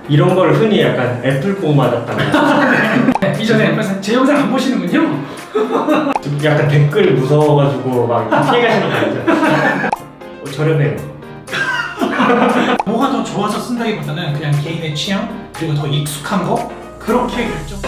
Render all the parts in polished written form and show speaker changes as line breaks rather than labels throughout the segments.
이런 걸 흔히 약간 애플뽕 맞았다고.
네, 이전에 벌써 제 영상 안 보시는군요.
약간 댓글 무서워가지고 막 피해가시는 거 알죠? 저렴해요.
뭐가 더 좋아서 쓴다기보다는 그냥 개인의 취향 그리고 더 익숙한 거 그렇게 결정.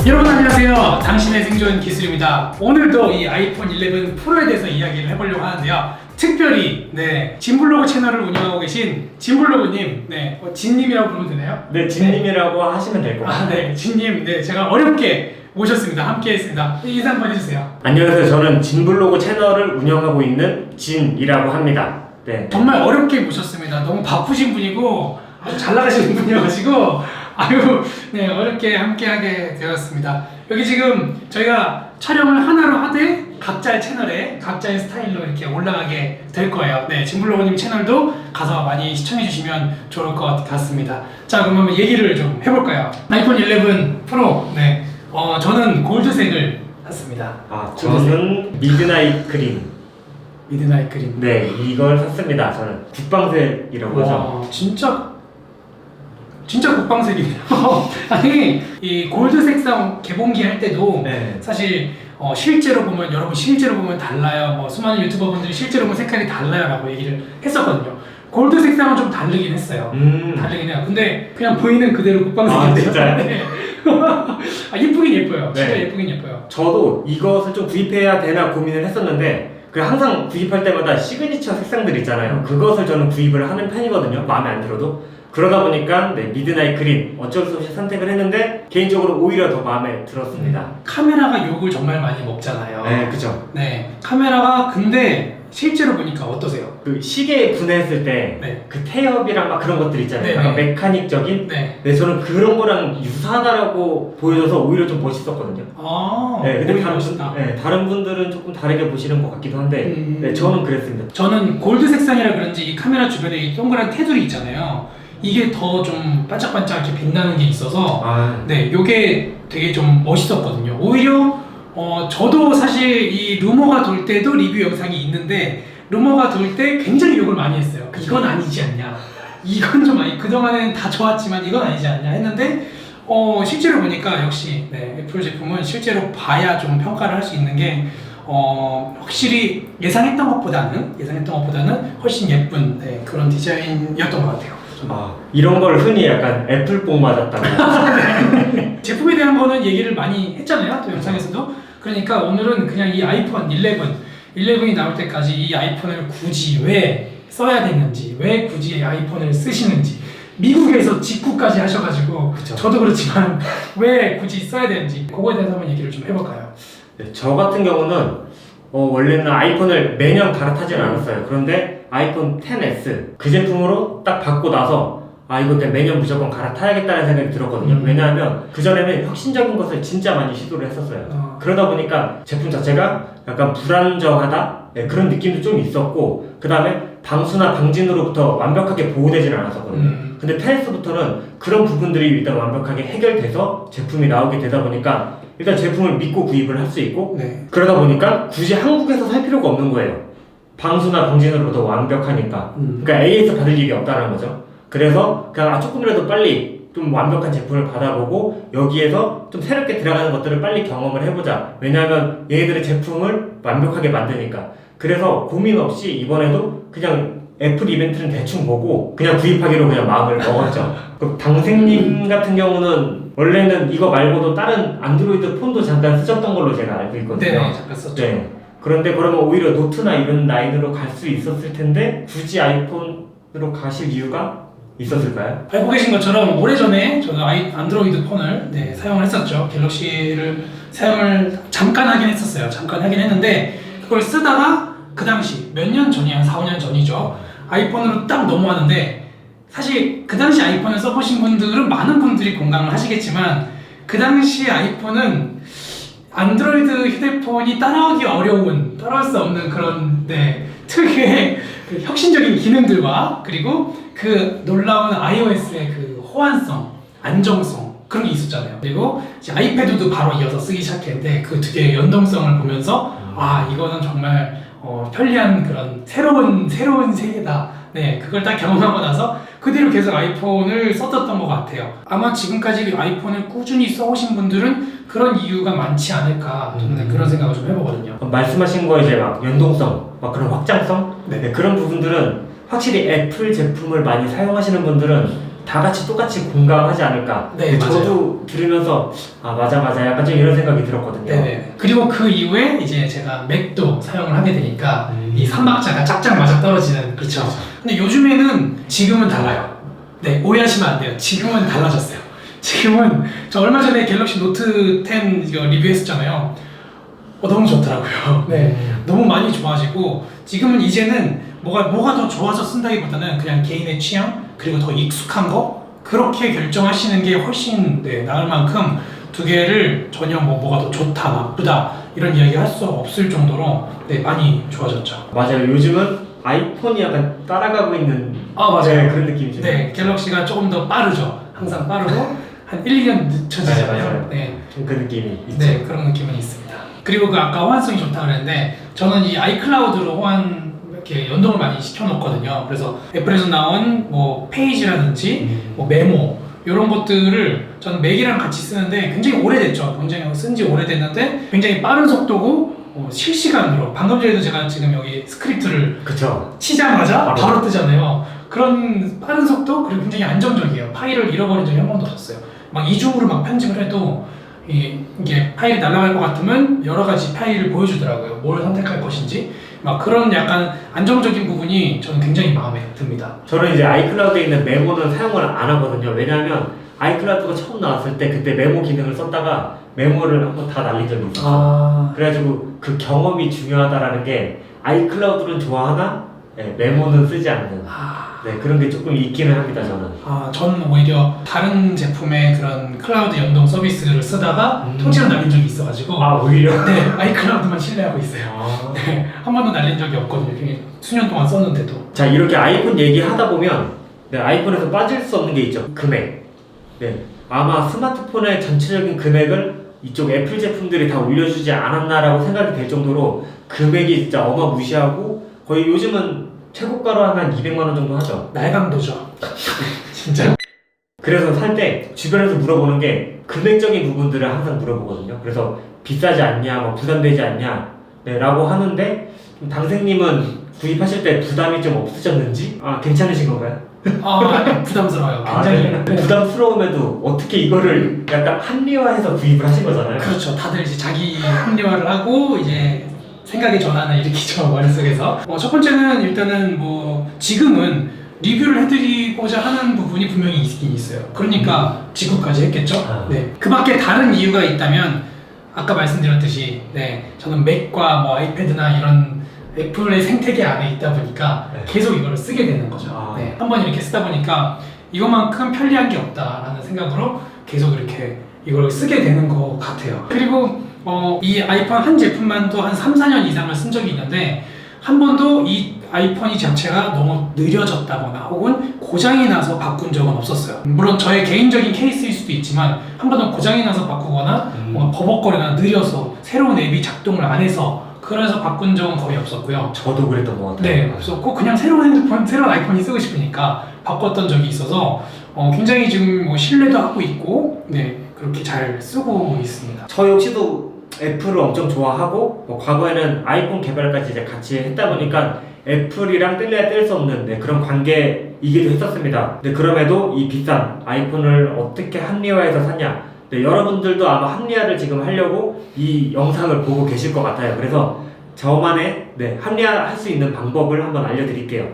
여러분 안녕하세요. 당신의 생존 기술입니다. 오늘도 이 아이폰 11 프로에 대해서 이야기를 해보려고 하는데요. 특별히 진블로그 채널을 운영하고 계신 진블로그님, 진님이라고 부르면 되나요?
네, 진님이라고 하시면 될 것 같아요.
네, 진님, 제가 어렵게 모셨습니다. 함께했습니다. 인사 한번 해주세요.
안녕하세요. 저는 진블로그 채널을 운영하고 있는 진이라고 합니다. 네.
정말 어렵게 모셨습니다. 너무 바쁘신 분이고 아주 잘 나가시는 분이어가지고 어렵게 함께하게 되었습니다. 여기 지금 저희가 촬영을 하나로 하되 각자의 채널에 각자의 스타일로 이렇게 올라가게 될 거예요. 진블로그님 채널도 가서 많이 시청해주시면 좋을 것 같습니다. 자, 그럼 한번 얘기를 좀 해볼까요? 아이폰 11 프로, 저는 골드색을 샀습니다.
아, 저는 미드나잇 그린.
미드나잇 그린.
네, 이걸 샀습니다. 저는 국방색이라고 하죠.
진짜 국방색이네요. 아니, 이 골드 색상 개봉기 할 때도 사실 실제로 보면, 여러분 실제로 보면 달라요. 수많은 유튜버 분들이 실제로 보면 색깔이 달라요 라고 얘기를 했었거든요. 골드 색상은 좀 다르긴 했어요. 다르긴 해요. 근데 그냥 보이는 그대로 국방색인데요.
아, 진짜요?
네. 예쁘긴 예뻐요. 진짜
네.
예쁘긴 예뻐요.
저도 이것을 좀 구입해야 되나 고민을 했었는데 항상 구입할 때마다 시그니처 색상들 있잖아요. 그것을 저는 구입을 하는 편이거든요. 마음에 안 들어도. 그러다 보니까 미드나잇 그린 어쩔 수 없이 선택을 했는데 개인적으로 오히려 더 마음에 들었습니다.
카메라가 욕을 정말 많이 먹잖아요.
네, 그죠.
카메라가 근데 실제로 보니까 어떠세요?
그 시계 분해했을 때 그 태엽이랑 막 그런 것들 있잖아요. 약간 메카닉적인. 저는 그런 거랑 유사하다라고 보여져서 오히려 좀 멋있었거든요. 근데 다른 분들은 조금 다르게 보시는 것 같기도 한데 저는 그랬습니다.
저는 골드 색상이라 그런지 이 카메라 주변에 이 동그란 테두리 있잖아요. 이게 더 좀 반짝반짝 이렇게 빛나는 게 있어서 요게 되게 좀 멋있었거든요. 오히려 저도 사실 이 루머가 돌 때도 리뷰 영상이 있는데 루머가 돌 때 굉장히 욕을 많이 했어요. 이건 아니지 않냐, 이건 좀 아니, 그동안은 다 좋았지만 이건 아니지 않냐 했는데 실제로 보니까 역시 애플 제품은 실제로 봐야 좀 평가를 할 수 있는 게 확실히 예상했던 것보다는 훨씬 예쁜 그런 디자인이었던 것 같아요.
이런 걸 흔히 약간 애플뽕 맞았다고.
제품에 대한 거는 얘기를 많이 했잖아요, 또 영상에서도. 그러니까 오늘은 그냥 이 아이폰 11이 나올 때까지 이 아이폰을 굳이 왜 써야 됐는지, 왜 굳이 아이폰을 쓰시는지, 미국에서 직구까지 하셔가지고 저도 그렇지만 왜 굳이 써야 되는지 그거에 대해서 한번 얘기를 좀 해볼까요?
저 같은 경우는 원래는 아이폰을 매년 갈아타진 않았어요. 그런데 아이폰 XS 그 제품으로 딱 받고 나서 이거 그냥 매년 무조건 갈아타야겠다는 생각이 들었거든요. 왜냐하면 그전에는 혁신적인 것을 진짜 많이 시도를 했었어요. 그러다 보니까 제품 자체가 약간 불안정하다? 그런 느낌도 좀 있었고, 그 다음에 방수나 방진으로부터 완벽하게 보호되지는 않았었거든요. 근데 XS부터는 그런 부분들이 일단 완벽하게 해결돼서 제품이 나오게 되다 보니까 일단 제품을 믿고 구입을 할 수 있고, 그러다 보니까 굳이 한국에서 살 필요가 없는 거예요. 방수나 방진으로부터 완벽하니까. 그러니까 AS 받을 일이 없다는 거죠. 그래서 그냥 조금이라도 빨리 좀 완벽한 제품을 받아보고 여기에서 좀 새롭게 들어가는 것들을 빨리 경험을 해보자. 왜냐하면 얘네들의 제품을 완벽하게 만드니까. 그래서 고민 없이 이번에도 그냥 애플 이벤트는 대충 보고 그냥 구입하기로 그냥 마음을 먹었죠. 그 당생님 같은 경우는 원래는 이거 말고도 다른 안드로이드 폰도 잠깐 쓰셨던 걸로 제가 알고 있거든요.
잠깐 썼죠.
그런데 그러면 오히려 노트나 이런 라인으로 갈 수 있었을 텐데 굳이 아이폰으로 가실 이유가 있었을까요?
알고 계신 것처럼 오래전에 저는 안드로이드 폰을 사용을 했었죠. 갤럭시를 사용을 잠깐 하긴 했었어요. 잠깐 하긴 했는데 그걸 쓰다가 그 당시 몇 년 전이 한 4, 5년 전이죠. 아이폰으로 딱 넘어왔는데 사실 그 당시 아이폰을 써보신 분들은 많은 분들이 공감을 하시겠지만 그 당시 아이폰은 안드로이드 휴대폰이 따라올 수 없는 그런 특유의 그 혁신적인 기능들과 그리고 그 놀라운 iOS의 그 호환성, 안정성 그런 게 있었잖아요. 그리고 이제 아이패드도 바로 이어서 쓰기 시작했는데 그 두 개의 연동성을 보면서 이거는 정말 편리한 그런 새로운 세계다 네, 그걸 딱 경험하고 나서 그 뒤로 계속 아이폰을 썼었던 것 같아요. 아마 지금까지 아이폰을 꾸준히 써오신 분들은 그런 이유가 많지 않을까 저는 그런 생각을 좀 해보거든요.
말씀하신 거 이제 막 연동성, 막 그런 확장성,
네.
그런 부분들은 확실히 애플 제품을 많이 사용하시는 분들은 다 같이 똑같이 공감하지 않을까.
네, 맞아요.
저도 들으면서 아 맞아 약간 좀 이런 생각이 들었거든요.
네네. 그리고 그 이후에 이제 제가 맥도 사용을 하게 되니까 이 삼박자가 짝짝 맞아 떨어지는 그렇죠. 근데 요즘에는 지금은 달라요. 네, 오해하시면 안 돼요. 지금은 달라졌어요. 지금은 저 얼마 전에 갤럭시 노트 10 이거 리뷰했었잖아요. 너무 좋더라고요. 네, 너무 많이 좋아지고 지금은 이제는 뭐가 더 좋아서 쓴다기보다는 그냥 개인의 취향 그리고 더 익숙한 거 그렇게 결정하시는 게 훨씬 나을 만큼 두 개를 전혀 뭐가 더 좋다 나쁘다 이런 이야기 할 수 없을 정도로 많이 좋아졌죠.
맞아요. 요즘은 아이폰이 약간 따라가고 있는
맞아요.
네, 그런 느낌이죠.
네, 갤럭시가 조금 더 빠르죠. 항상 빠르고 한 1, 2년 늦춰지잖아요.
네, 맞아요.
네.
좀 그 느낌이 있죠.
네, 그런 느낌은 있습니다. 그리고 그 아까 호환성이 좋다 그랬는데 저는 이 아이클라우드로 호환 이렇게 연동을 많이 시켜놓거든요. 그래서 애플에서 나온 뭐 페이지라든지 뭐 메모 이런 것들을 저는 맥이랑 같이 쓰는데 굉장히 오래됐죠. 굉장히 쓴지 오래됐는데 굉장히 빠른 속도고 실시간으로 방금 전에도 제가 지금 여기 스크립트를
그쵸.
치자마자 바로 뜨잖아요. 그런 빠른 속도 그리고 굉장히 안정적이에요. 파일을 잃어버린 적이 한 번도 없었어요. 막 이중으로 막 편집을 해도 이게 파일이 날아갈 것 같으면 여러 가지 파일을 보여주더라고요. 뭘 선택할 것인지 막 그런 약간 안정적인 부분이 저는 굉장히 마음에 듭니다.
저는 이제 아이클라우드에 있는 메모는 사용을 안 하거든요. 왜냐하면 아이클라우드가 처음 나왔을 때 그때 메모 기능을 썼다가 메모를 한번 다 날린 적이 있었어요. 그래가지고 그 경험이 중요하다라는 게 아이클라우드는 좋아하나 메모는 쓰지 않는 그런 게 조금 있기는 합니다. 저는.
저는 오히려 다른 제품의 그런 클라우드 연동 서비스를 쓰다가 통째로 날린 적이 있어가지고
오히려?
네, 아이클라우드만 신뢰하고 있어요. 네, 한 번도 날린 적이 없거든요. 수년 동안 썼는데도.
자, 이렇게 아이폰 얘기하다 보면 아이폰에서 빠질 수 없는 게 있죠. 금액. 아마 스마트폰의 전체적인 금액을 이쪽 애플 제품들이 다 올려주지 않았나라고 생각이 될 정도로 금액이 진짜 어마무시하고 거의 요즘은 최고가로 하면 200만 원 정도 하죠.
날강도죠. 진짜.
그래서 살 때 주변에서 물어보는 게 금액적인 부분들을 항상 물어보거든요. 그래서 비싸지 않냐, 뭐 부담되지 않냐 라고 하는데 당생님은 구입하실 때 부담이 좀 없으셨는지? 괜찮으신 건가요?
아니, 부담스러워요. 굉장히.
부담스러움에도 어떻게 이거를 약간 합리화해서 구입을 하신 거잖아요.
그렇죠. 다들 이제 자기 합리화를 하고 이제 생각의 전환을 일으키죠. 머릿속에서. 첫 번째는 일단은 뭐 지금은 리뷰를 해드리고자 하는 부분이 분명히 있긴 있어요. 그러니까 지구까지 했겠죠. 네. 그 밖에 다른 이유가 있다면 아까 말씀드렸듯이 저는 맥과 뭐 아이패드나 이런 애플의 생태계 안에 있다 보니까 계속 이걸 쓰게 되는 거죠. 한번 이렇게 쓰다 보니까 이것만큼 편리한 게 없다라는 생각으로 계속 이렇게 이걸 쓰게 되는 것 같아요. 그리고 이 아이폰 한 제품만도 한 3, 4년 이상을 쓴 적이 있는데 한 번도 이 아이폰이 자체가 너무 느려졌다거나 혹은 고장이 나서 바꾼 적은 없었어요. 물론 저의 개인적인 케이스일 수도 있지만 한 번도 고장이 나서 바꾸거나 뭔가 버벅거리거나 느려서 새로운 앱이 작동을 안 해서 그래서 바꾼 적은 거의 없었고요.
저도 그랬던 것 같아요.
네, 없었고 그냥 새로운 핸드폰, 새로운 아이폰이 쓰고 싶으니까 바꿨던 적이 있어서 굉장히 지금 뭐 신뢰도 하고 있고 그렇게 잘 쓰고 있습니다.
저 역시도 애플을 엄청 좋아하고 과거에는 아이폰 개발까지 이제 같이 했다 보니까 애플이랑 뗄래야 뗄 수 없는 그런 관계이기도 했었습니다. 그럼에도 이 비싼 아이폰을 어떻게 합리화해서 샀냐? 여러분들도 아마 합리화를 지금 하려고 이 영상을 보고 계실 것 같아요. 그래서 저만의 합리화할 수 있는 방법을 한번 알려드릴게요.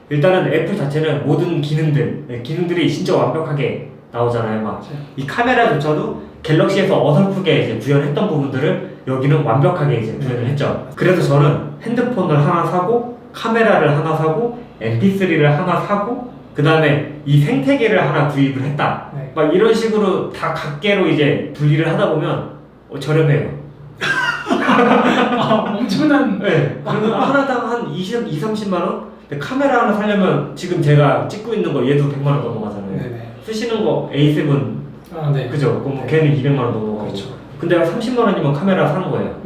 일단은 애플 자체는 모든 기능들이 진짜 완벽하게 나오잖아요. 이 카메라조차도 갤럭시에서 어설프게 이제 구현했던 부분들을 여기는 완벽하게 이제 구현을 했죠. 그래서 저는 핸드폰을 하나 사고 카메라를 하나 사고 MP3를 하나 사고 그 다음에 이 생태계를 하나 구입을 했다. 막 이런 식으로 다 각계로 이제 분리를 하다 보면 저렴해요.
엄청난.
그러면 하나당 한 20-30만 원? 근데 카메라 하나 사려면 지금 제가 찍고 있는 거 얘도 100만 원 넘어가잖아요. 쓰시는 거 A7 그죠? 그럼 걔는 200만 원 넘어가고.
그렇죠.
근데 한 30만 원이면 카메라 사는 거예요.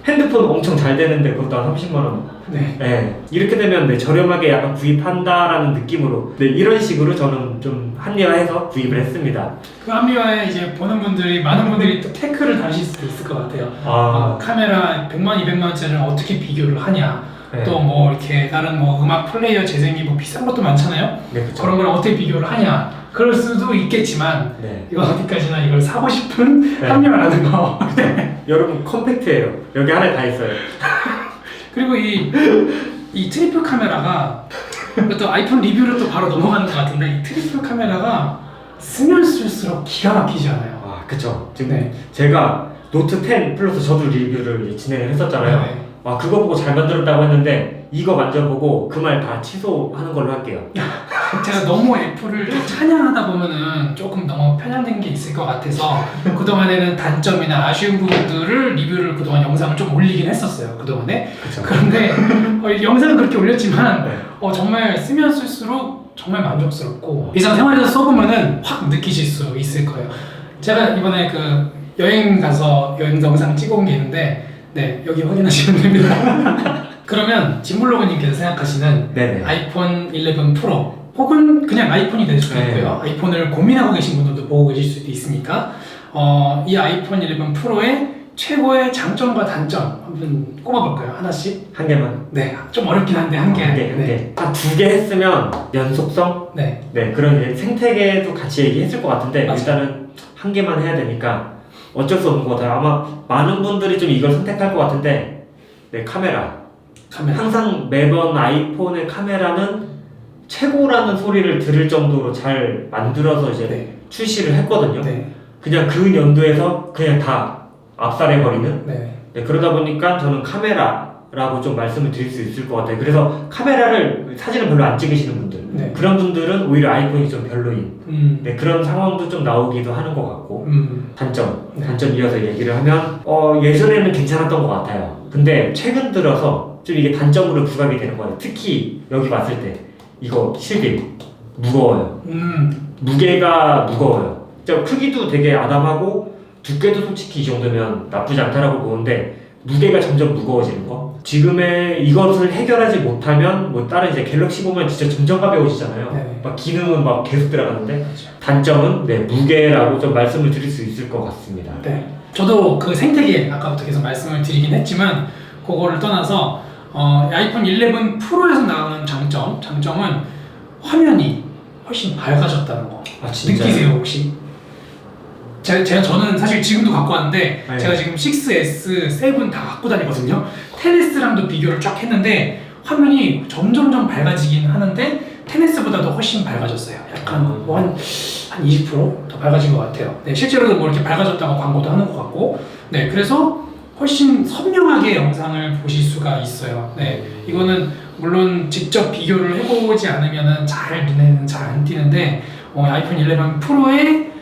핸드폰 엄청 잘 되는데 그것도 한 30만 원
네.
네, 이렇게 되면 네, 저렴하게 약간 구입한다라는 느낌으로 네, 이런 식으로 저는 좀 합리화해서 구입을 했습니다.
그 합리화에 이제 보는 분들이 많은 분들이 또 태클을 다실 수도 있을 것 같아요. 카메라 100만, 200만 원짜리를 어떻게 비교를 하냐.
네.
또 뭐 이렇게 다른 뭐 음악 플레이어 재생이 뭐 비싼 것도 많잖아요.
네, 그쵸.
그런 걸 어떻게 비교를 하냐. 그럴 수도 있겠지만
네.
이거 어디까지나 이걸 사고 싶은
네.
합리화라는 거. 네.
여러분 컴팩트해요. 여기 안에 다 있어요.
그리고 이 트리플 카메라가 또 아이폰 리뷰를 또 바로 넘어가는 것 같은데 이 트리플 카메라가 쓰면 쓸수록 기가 막히지 않아요.
아, 그쵸. 지금
네.
제가 노트 10 플러스 저도 리뷰를 진행을 했었잖아요.
네.
아, 그거 보고 잘 만들었다고 했는데 이거 만져보고 그 말 다 취소하는 걸로 할게요.
제가 너무 애플을 좀 찬양하다 보면은 조금 너무 편향된 게 있을 것 같아서 그동안에는 단점이나 아쉬운 부분들을 리뷰를 그동안 영상을 좀 올리긴 했었어요. 그동안에.
그쵸.
그런데 영상은 그렇게 올렸지만
네.
정말 쓰면 쓸수록 정말 만족스럽고 일상생활에서 써보면은 확 느끼실 수 있을 거예요. 제가 이번에 그 여행 가서 여행 영상 찍어온 게 있는데 네, 여기 확인하시면 됩니다. 그러면 진블로그님께서 생각하시는
네네.
아이폰 11 프로 혹은 그냥 아이폰이 될 수도
네.
있고요. 아이폰을 고민하고 계신 분들도 보고 계실 수도 있으니까 이 아이폰 11 프로의 최고의 장점과 단점 한번 꼽아볼까요? 하나씩?
한 개만.
네, 좀 어렵긴 한데 한 개.
한 개.
네.
한 두 개 했으면 연속성?
네.
네, 그런 이제 생태계도 같이 얘기했을 것 같은데
맞아요.
일단은 한 개만 해야 되니까 어쩔 수 없는 것 같아요. 아마 많은 분들이 좀 이걸 선택할 것 같은데 네, 카메라. 항상 매번 아이폰의 카메라는 최고라는 소리를 들을 정도로 잘 만들어서 이제
네.
출시를 했거든요.
네.
그냥 그 연도에서 그냥 다 압살해버리는.
네.
네, 그러다 보니까 저는 카메라라고 좀 말씀을 드릴 수 있을 것 같아요. 그래서 카메라를 사진을 별로 안 찍으시는 분들,
네.
그런 분들은 오히려 아이폰이 좀 별로인 네, 그런 상황도 좀 나오기도 하는 것 같고. 단점,
네.
단점 이어서 얘기를 하면 예전에는 괜찮았던 것 같아요. 근데 최근 들어서 좀 이게 단점으로 부각이 되는 거예요. 특히 여기 봤을 때 이거 실비 무거워요. 무게가 무거워요. 저 크기도 되게 아담하고 두께도 솔직히 이 정도면 나쁘지 않다라고 보는데 무게가 점점 무거워지는 거. 지금의 이것을 해결하지 못하면 뭐 다른 이제 갤럭시 보면 진짜 점점 가벼워지잖아요.
네.
막 기능은 막 계속 들어가는데
그렇죠. 단점은
단점은 네, 무게라고 좀 말씀을 드릴 수 있을 것 같습니다.
네. 저도 그 생태계 아까부터 계속 말씀을 드리긴 했지만 그거를 떠나서 아이폰 11 프로에서 나오는 장점은 화면이 훨씬 밝아졌다는 거.
아, 진짜요?
느끼세요 혹시? 저는 사실 지금도 갖고 왔는데
네.
제가 지금 6S, 7 다 갖고 다니거든요. 10S랑도 비교를 쫙 했는데 화면이 점점점 밝아지긴 하는데 10S보다도 훨씬 밝아졌어요. 약간 뭐 한 20%더 밝아진 것 같아요. 네, 실제로도 뭐 이렇게 밝아졌다고 광고도 하는 것 같고, 네, 그래서 훨씬 선명하게 영상을 보실 수가 있어요. 네, 이거는 물론 직접 비교를 해보지 않으면은 눈에는 잘 안 띄는데 아이폰 11 프로의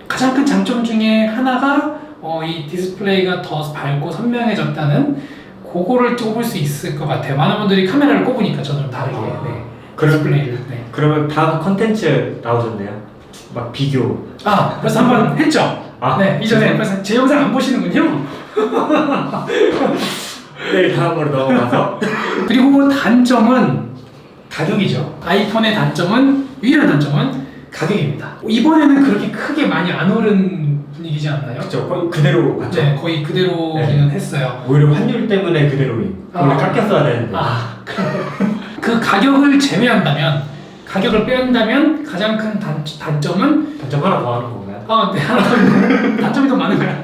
가장 큰 장점 중에 하나가 이 디스플레이가 더 밝고 선명해졌다는 그거를 꼽을 수 있을 것 같아요. 많은 분들이 카메라를 꼽으니까 저는 좀 다르게 네. 디스플레이를. 네.
그러면 다음 컨텐츠 나오셨네요. 막 비교.
벌써 한 번 했죠? 네, 이전에 벌써 제 영상 안 보시는군요.
네, 다음으로 넘어가서
그리고 단점은 가격이죠. 아이폰의 단점은 유일한 단점은 가격입니다. 이번에는 그렇게 크게 많이 안 오른 분위기지 않나요?
그쵸, 거의 그대로 갔죠.
네, 거의 그대로기는 했어요.
오히려 환율 때문에 그대로인. 원래 깎였어야 되는데.
그 가격을 제외한다면, 가격을 빼온다면 가장 큰 단점은
단점 하나 더 하는 건가요?
네, 하나 더 있는데 단점이 더 많은 거야.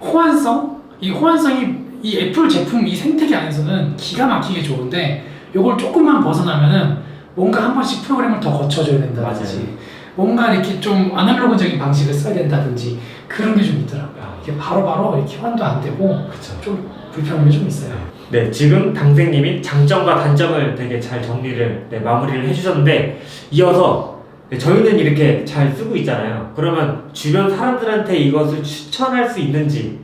호환성? 이 호환성이 이 애플 제품 이 생태계 안에서는 기가 막히게 좋은데 요걸 조금만 벗어나면은 뭔가 한 번씩 프로그램을 더 거쳐줘야 된다든지
맞아요.
뭔가 이렇게 좀 아날로그적인 방식을 써야 된다든지 그런 게 좀 있더라고요. 이게 바로바로 이렇게 호환도 안 되고
그쵸.
좀 불편함이 좀 있어요.
네, 지금 당생님이 장점과 단점을 되게 잘 정리를, 마무리를 해주셨는데, 이어서 저희는 이렇게 잘 쓰고 있잖아요. 그러면 주변 사람들한테 이것을 추천할 수 있는지,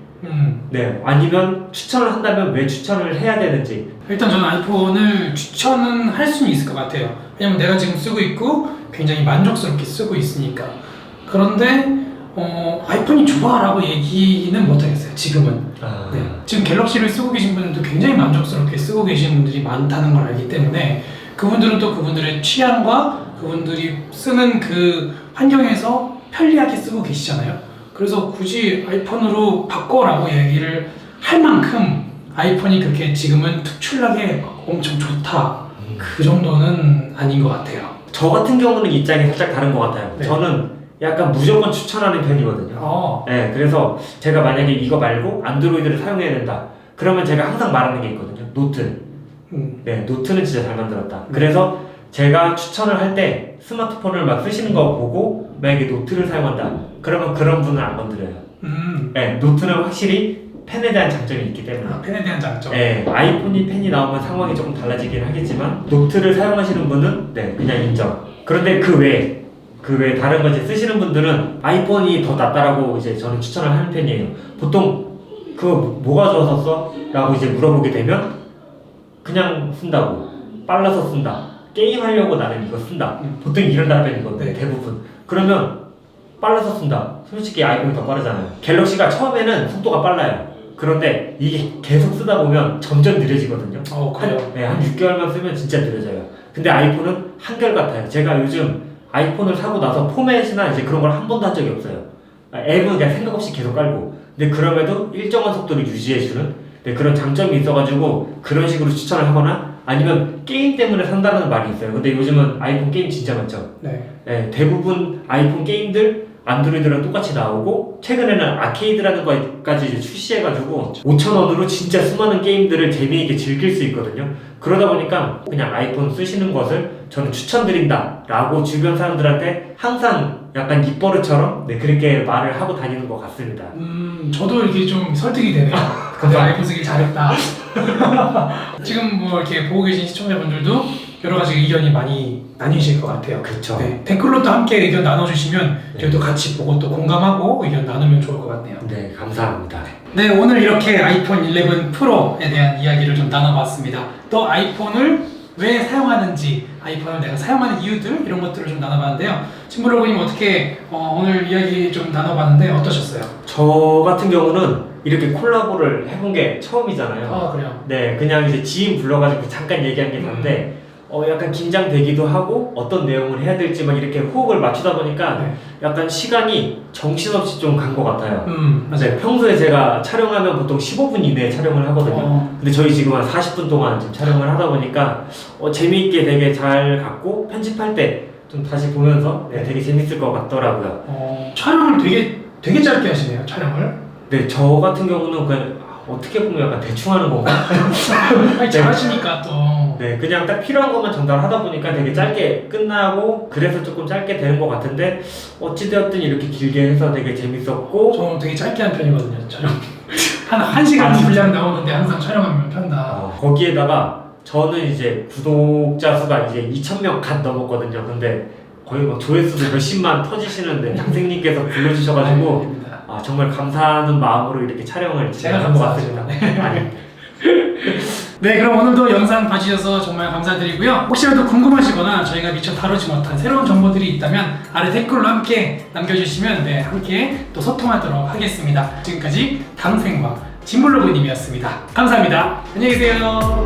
아니면 추천을 한다면 왜 추천을 해야 되는지.
일단 저는 아이폰을 추천은 할 수는 있을 것 같아요. 왜냐면 내가 지금 쓰고 있고 굉장히 만족스럽게 쓰고 있으니까. 그런데 아이폰이 좋아라고 얘기는 못하겠어요. 지금은. 네. 지금 갤럭시를 쓰고 계신 분들도 굉장히 만족스럽게 쓰고 계시는 분들이 많다는 걸 알기 때문에 그분들은 또 그분들의 취향과 그분들이 쓰는 그 환경에서 편리하게 쓰고 계시잖아요. 그래서 굳이 아이폰으로 바꿔라고 얘기를 할 만큼 아이폰이 그렇게 지금은 특출나게 막 엄청 좋다. 그 정도는 아닌 것 같아요.
저 같은 경우는 입장이 살짝 다른 것 같아요.
네.
저는 약간 무조건 추천하는 편이거든요. 네, 그래서 제가 만약에 이거 말고 안드로이드를 사용해야 된다. 그러면 제가 항상 말하는 게 있거든요. 노트. 네, 노트는 진짜 잘 만들었다. 그래서 제가 추천을 할 때 스마트폰을 막 쓰시는 거 보고 만약에 노트를 사용한다. 그러면 그런 분은 안 건드려요. 네, 노트는 확실히 펜에 대한 장점이 있기 때문에.
펜에 대한 장점.
네, 아이폰이 펜이 나오면 상황이 조금 달라지긴 하겠지만 노트를 사용하시는 분은 네, 그냥 인정. 그런데 그 외에 다른 거 이제 쓰시는 분들은 아이폰이 더 낫다라고 이제 저는 추천을 하는 편이에요. 보통 그거 뭐가 좋아서 써? 라고 이제 물어보게 되면 그냥 쓴다고, 빨라서 쓴다, 게임 하려고 나는 이거 쓴다. 보통 이런 답변이거든요.
네.
대부분. 그러면 빨라서 쓴다. 솔직히 아이폰이 더 빠르잖아요. 갤럭시가 처음에는 속도가 빨라요. 그런데 이게 계속 쓰다 보면 점점 느려지거든요.
그래요?
한 6개월만 쓰면 진짜 느려져요. 근데 아이폰은 한결같아요. 제가 요즘 아이폰을 사고 나서 포맷이나 이제 그런 걸 한 번도 한 적이 없어요. 앱은 그냥 생각 없이 계속 깔고. 근데 그럼에도 일정한 속도를 유지해주는 그런 장점이 있어가지고 그런 식으로 추천을 하거나 아니면 게임 때문에 산다는 말이 있어요. 근데 요즘은 아이폰 게임 진짜 많죠. 네, 대부분 아이폰 게임들 안드로이드랑 똑같이 나오고 최근에는 아케이드라는 것까지 이제 출시해가지고 5,000원으로 진짜 수많은 게임들을 재미있게 즐길 수 있거든요. 그러다 보니까 그냥 아이폰 쓰시는 것을 저는 추천드린다 라고 주변 사람들한테 항상 약간 입버릇처럼 네, 그렇게 말을 하고 다니는 것 같습니다.
저도 이렇게 좀 설득이 되네요. 근데 아이폰 쓰길 잘했다. 지금 뭐 이렇게 보고 계신 시청자분들도 여러 가지 의견이 많이 나뉘실 것 같아요.
그쵸.
네, 댓글로 또 함께 의견 나눠주시면 저희도 같이 보고 또 공감하고 의견 나누면 좋을 것 같네요.
네, 감사합니다.
네, 오늘 이렇게 아이폰 11 프로에 대한 이야기를 좀 나눠봤습니다. 또 아이폰을 왜 사용하는지, 아이폰을 내가 사용하는 이유들 이런 것들을 좀 나눠봤는데요. 친구로님 어떻게 오늘 이야기 좀 나눠봤는데 어떠셨어요?
저 같은 경우는 이렇게 콜라보를 해본 게 처음이잖아요.
그래요?
네, 그냥 이제 지인 불러가지고 잠깐 얘기한 게 다인데 약간 긴장되기도 하고 어떤 내용을 해야 될지 막 이렇게 호흡을 맞추다 보니까
네.
약간 시간이 정신없이 좀 간 것 같아요.
맞아요.
네, 평소에 제가 촬영하면 보통 15분 이내에 촬영을 하거든요. 근데 저희 지금 한 40분 동안 지금 촬영을 하다 보니까 재미있게 되게 잘 갔고 편집할 때 좀 다시 보면서 네, 되게 재밌을 것 같더라고요.
촬영을 되게 짧게 하시네요. 촬영을.
네, 저 같은 경우는 그냥 어떻게 보면 약간 대충 하는 건가?
아니, 잘하시니까 또.
네, 그냥 딱 필요한 것만 전달하다 보니까 되게 짧게 끝나고 그래서 조금 짧게 되는 것 같은데 어찌되었든 이렇게 길게 해서 되게 재밌었고
저는 되게 짧게 한 편이거든요. 촬영. 한 시간 분량 나오는데 항상 촬영하면 편다.
거기에다가 저는 이제 구독자 수가 이제 2,000명 갓 넘었거든요. 근데 거의 막 조회수도 몇십만 터지시는데 당생님께서 불러주셔가지고 정말 감사하는 마음으로 이렇게 촬영을
제가
한 것 같습니다.
네, 그럼 오늘도 영상 봐주셔서 정말 감사드리고요. 혹시라도 궁금하시거나 저희가 미처 다루지 못한 새로운 정보들이 있다면 아래 댓글로 함께 남겨주시면 네, 함께 또 소통하도록 하겠습니다. 지금까지 당생과 진블로그님이었습니다. 감사합니다. 안녕히 계세요.